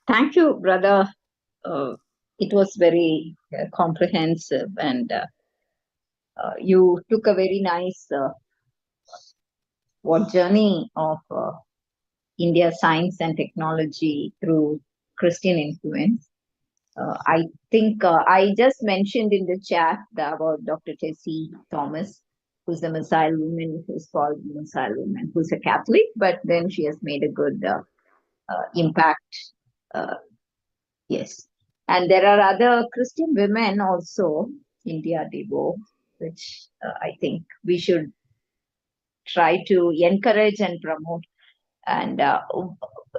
Thank you, brother. It was very comprehensive, and you took a very nice what journey of India science and technology through Christian influence. I think I just mentioned in the chat about Dr. Tessie Thomas, who's the Missile Woman, who's called Missile Woman, who's a Catholic, but then she has made a good impact. Uh, yes. And there are other Christian women also, India Devo, which I think we should try to encourage and promote. And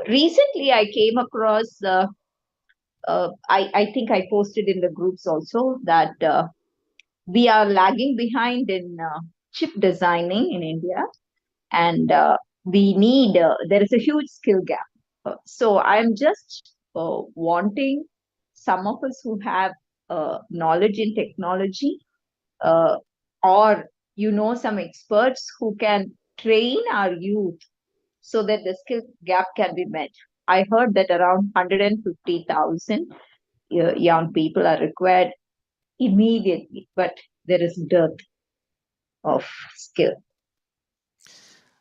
recently I came across I think I posted in the groups also that we are lagging behind in chip designing in India, and we need, there is a huge skill gap. So I'm just wanting some of us who have knowledge in technology, uh, or some experts who can train our youth so that the skill gap can be met. I heard that around 150,000 young people are required immediately, but there is dearth of skill.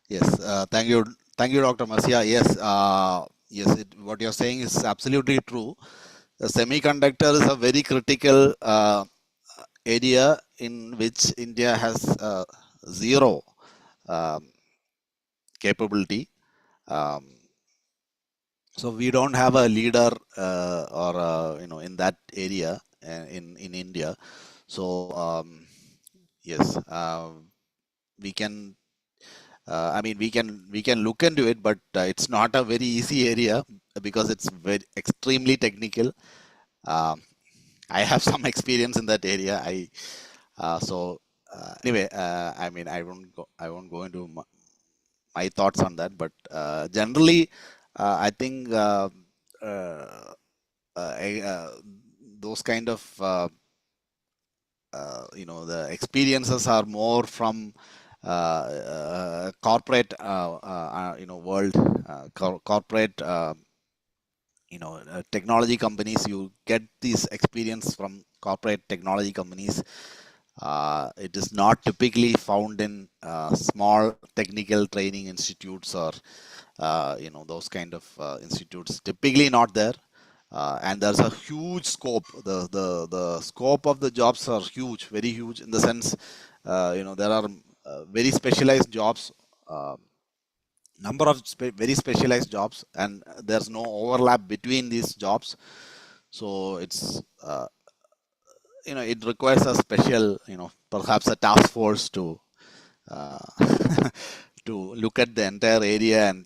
Yes, thank you, Dr. Marcia. Yes, yes, what you're saying is absolutely true. The semiconductor is a very critical area in which India has zero um, capability. Um, so we don't have a leader or in that area in India. So yes, we can. I mean, we can look into it, but it's not a very easy area because it's very extremely technical. Um, I have some experience in that area. Anyway, I mean, I won't go into my thoughts on that, but generally, I think uh, I, those kind of the experiences are more from corporate world, corporate technology companies. You get this experience from corporate technology companies. It is not typically found in small technical training institutes or those kind of institutes. Typically not there. And there's a huge scope. The scope of the jobs are huge, very huge, in the sense there are very specialized jobs, uh, number of very specialized jobs, and there's no overlap between these jobs. So it's it requires a special, perhaps a task force to uh, to look at the entire area and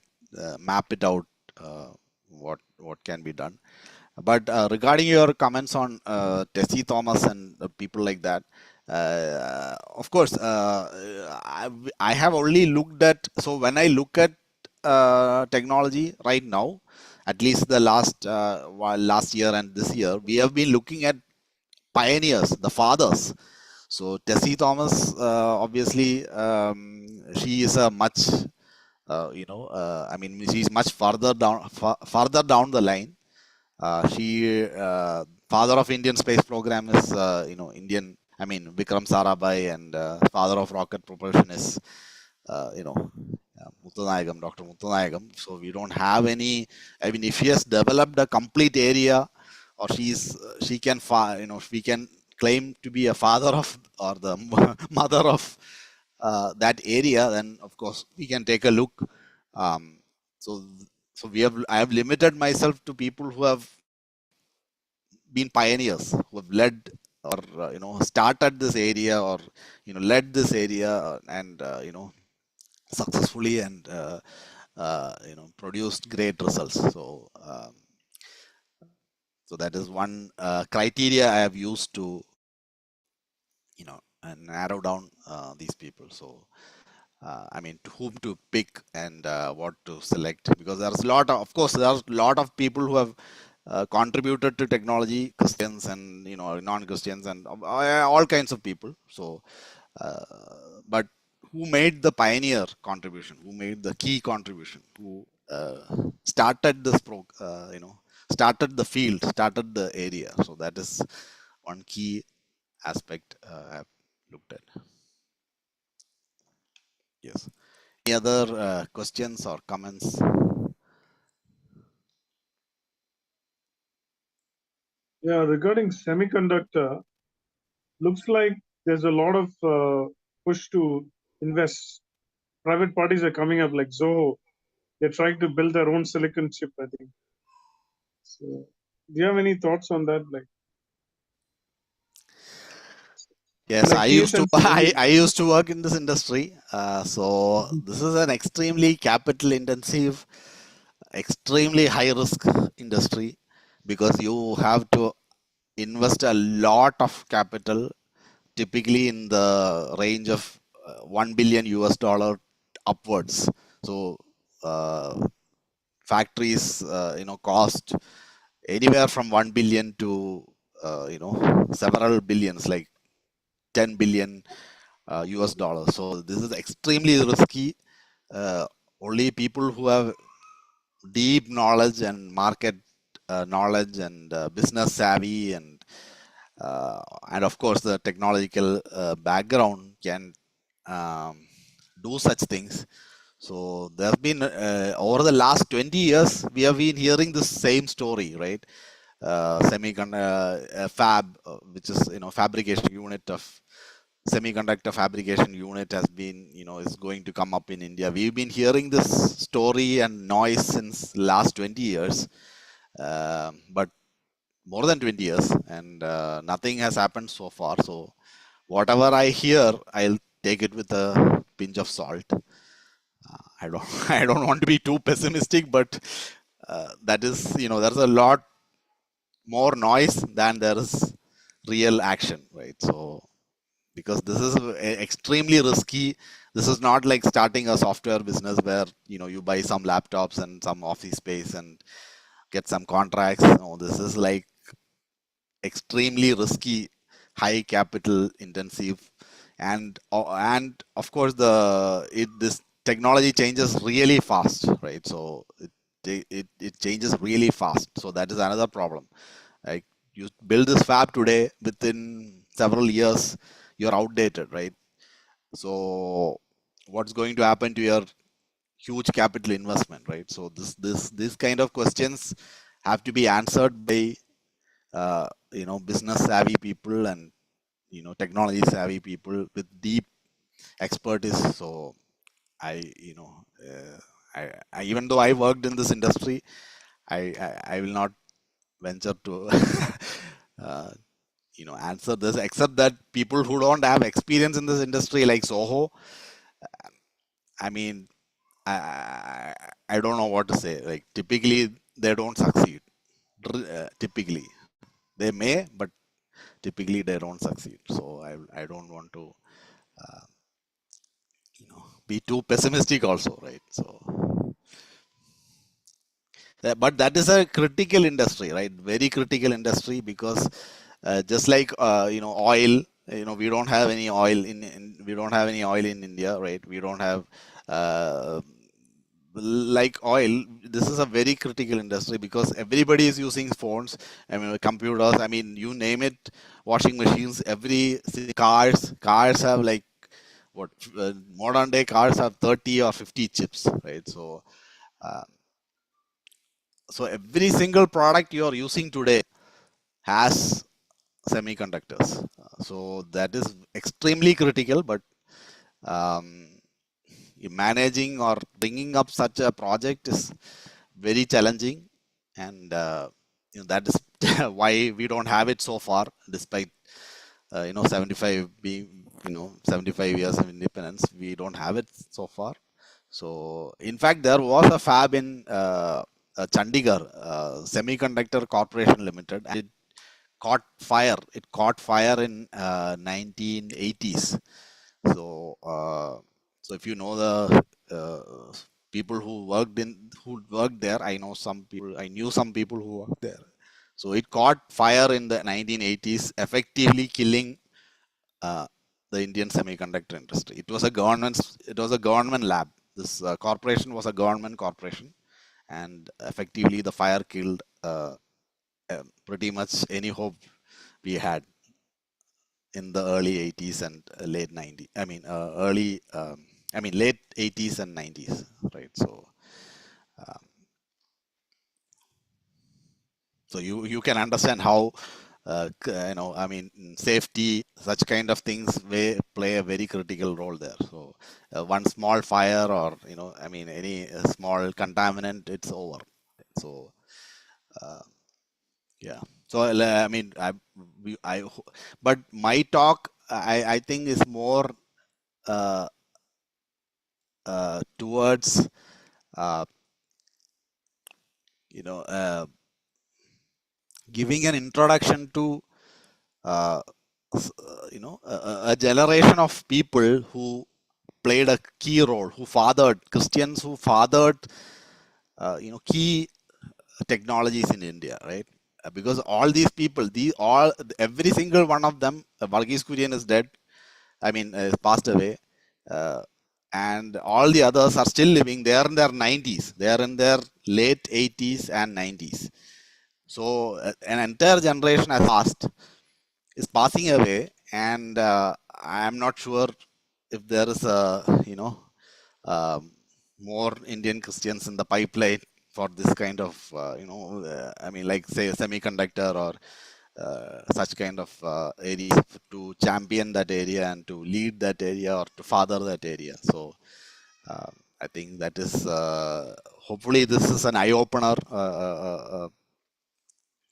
map it out, what can be done. But regarding your comments on Tessie Thomas and people like that, of course, I have only looked at. So when I look at technology right now, at least the last year and this year, we have been looking at pioneers, the fathers. So Tessie Thomas, obviously, she is a much, I mean, she's much farther down the line. She father of Indian space program is Indian. I mean, Vikram Sarabhai, and father of rocket propulsion is Muthanayagam, Dr. Muthanayagam. So we don't have any. I mean, if she has developed a complete area, or she can we can claim to be a father of, or the mother of that area, then of course we can take a look. Um, so so I have limited myself to people who have been pioneers, who have led, or started this area, or led this area, and successfully, and produced great results. So that is one criteria I have used to and narrow down these people. So I mean, to whom to pick, and what to select, because there's of course, there's a lot of people who have contributed to technology, Christians and non-Christians, and all kinds of people. So, but who made the pioneer contribution? Who made the key contribution? Who started this started the field, started the area? So that is one key aspect I've looked at. Yes. Any other questions or comments? Yeah, regarding semiconductor, looks like there's a lot of push to invest. Private parties are coming up, like Zoho. They're trying to build their own silicon chip, I think. So, do you have any thoughts on that? Like, Yes, like I used to TSMC. I used to work in this industry. So this is an extremely capital intensive, extremely high risk industry, because you have to invest a lot of capital, typically in the range of 1 billion US dollar upwards. So factories cost anywhere from 1 billion to several billions, like 10 billion US dollars. So this is extremely risky. Only people who have deep knowledge and market knowledge, and business savvy, and of course the technological background can um, do such things. So there have been over the last 20 years, we have been hearing the same story, right? Semiconductor fab, which is fabrication unit of semiconductor fabrication unit has been is going to come up in India. We've been hearing this story and noise since last 20 years, but more than 20 years, and nothing has happened so far. So whatever I hear, I'll take it with a pinch of salt. I don't I don't want to be too pessimistic, but that is there's a lot more noise than there is real action, right? So because this is extremely risky. This is not like starting a software business where you buy some laptops and some office space and get some contracts. No, this is like extremely risky, high capital intensive, and of course this technology changes really fast, right? So it changes really fast. So that is another problem. Like, you build this fab today, within several years you're outdated, right? So what's going to happen to your huge capital investment, right? So this kind of questions have to be answered by business savvy people, and technology savvy people with deep expertise. So I you know even though I worked in this industry, I will not venture to uh, answer this, except that people who don't have experience in this industry, like Soho, I mean, I don't know what to say. Like, typically they don't succeed. Typically they may, but typically they don't succeed. So I don't want to uh, be too pessimistic also, right? So but that is a critical industry, right? Very critical industry, because just like oil, we don't have any oil we don't have any oil in India, right? We don't have uh, like oil. This is a very critical industry because everybody is using phones, I mean computers, I mean you name it, washing machines, cars have like what modern day cars have 30 or 50 chips, right? Uh, so every single product you are using today has semiconductors. So that is extremely critical, but um, managing or bringing up such a project is very challenging, and that is why we don't have it so far, despite 75 being 75 years of independence. We don't have it so far. So in fact, there was a fab in Chandigarh, Semiconductor Corporation Limited, and it caught fire. It caught fire in 1980s. So so if you know the people who worked there, I knew some people who worked there. So it caught fire in the 1980s, effectively killing uh, the Indian semiconductor industry. It was a government lab. This corporation was a government corporation, and effectively the fire killed pretty much any hope we had in the early 80s and late 90s. I mean, late 80s and 90s, right? Um, so you can understand how safety, such kind of things play a very critical role there. So one small fire, or any small contaminant, it's over. So uh, yeah. So but my talk, I think, is more uh, towards uh, giving an introduction to uh, a generation of people who played a key role, who fathered Christians, who fathered key technologies in India, right? Because all these people, every single one of them, Varghese Kurian is dead. I mean, passed away. Uh, and all the others are still living. They are in their 90s. They are in their late 80s and 90s. So an entire generation has passed, is passing away, and I am not sure if there is um, more Indian Christians in the pipeline for this kind of like say semiconductor or such kind of areas, to champion that area and to lead that area or to father that area. So I think that is hopefully this is an eye opener,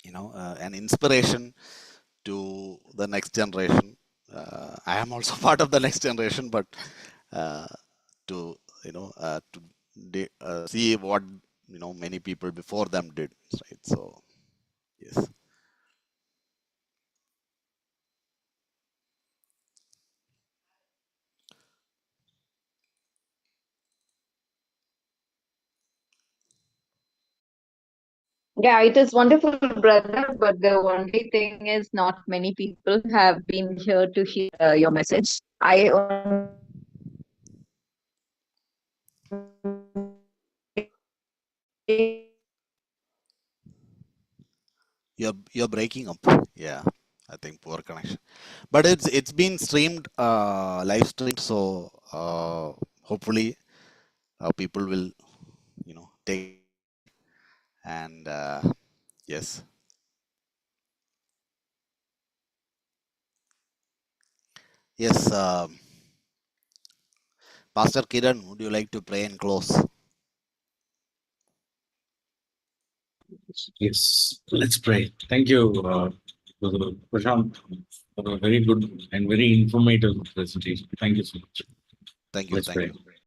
an inspiration to the next generation. I am also part of the next generation, but to see what many people before them did, right? So yes. Yeah, it is wonderful, brother. But the only thing is, not many people have been here to hear your message. I only You're breaking up. Yeah, I think poor connection, but it's been streamed, live streamed, so hopefully people will take, and yes. Yes, Pastor Kiran, would you like to pray and close? Yes, let's pray. Thank you, Brother Prashant, for a very good and very informative presentation. Thank you so much. Thank you. Let's Thank pray. you.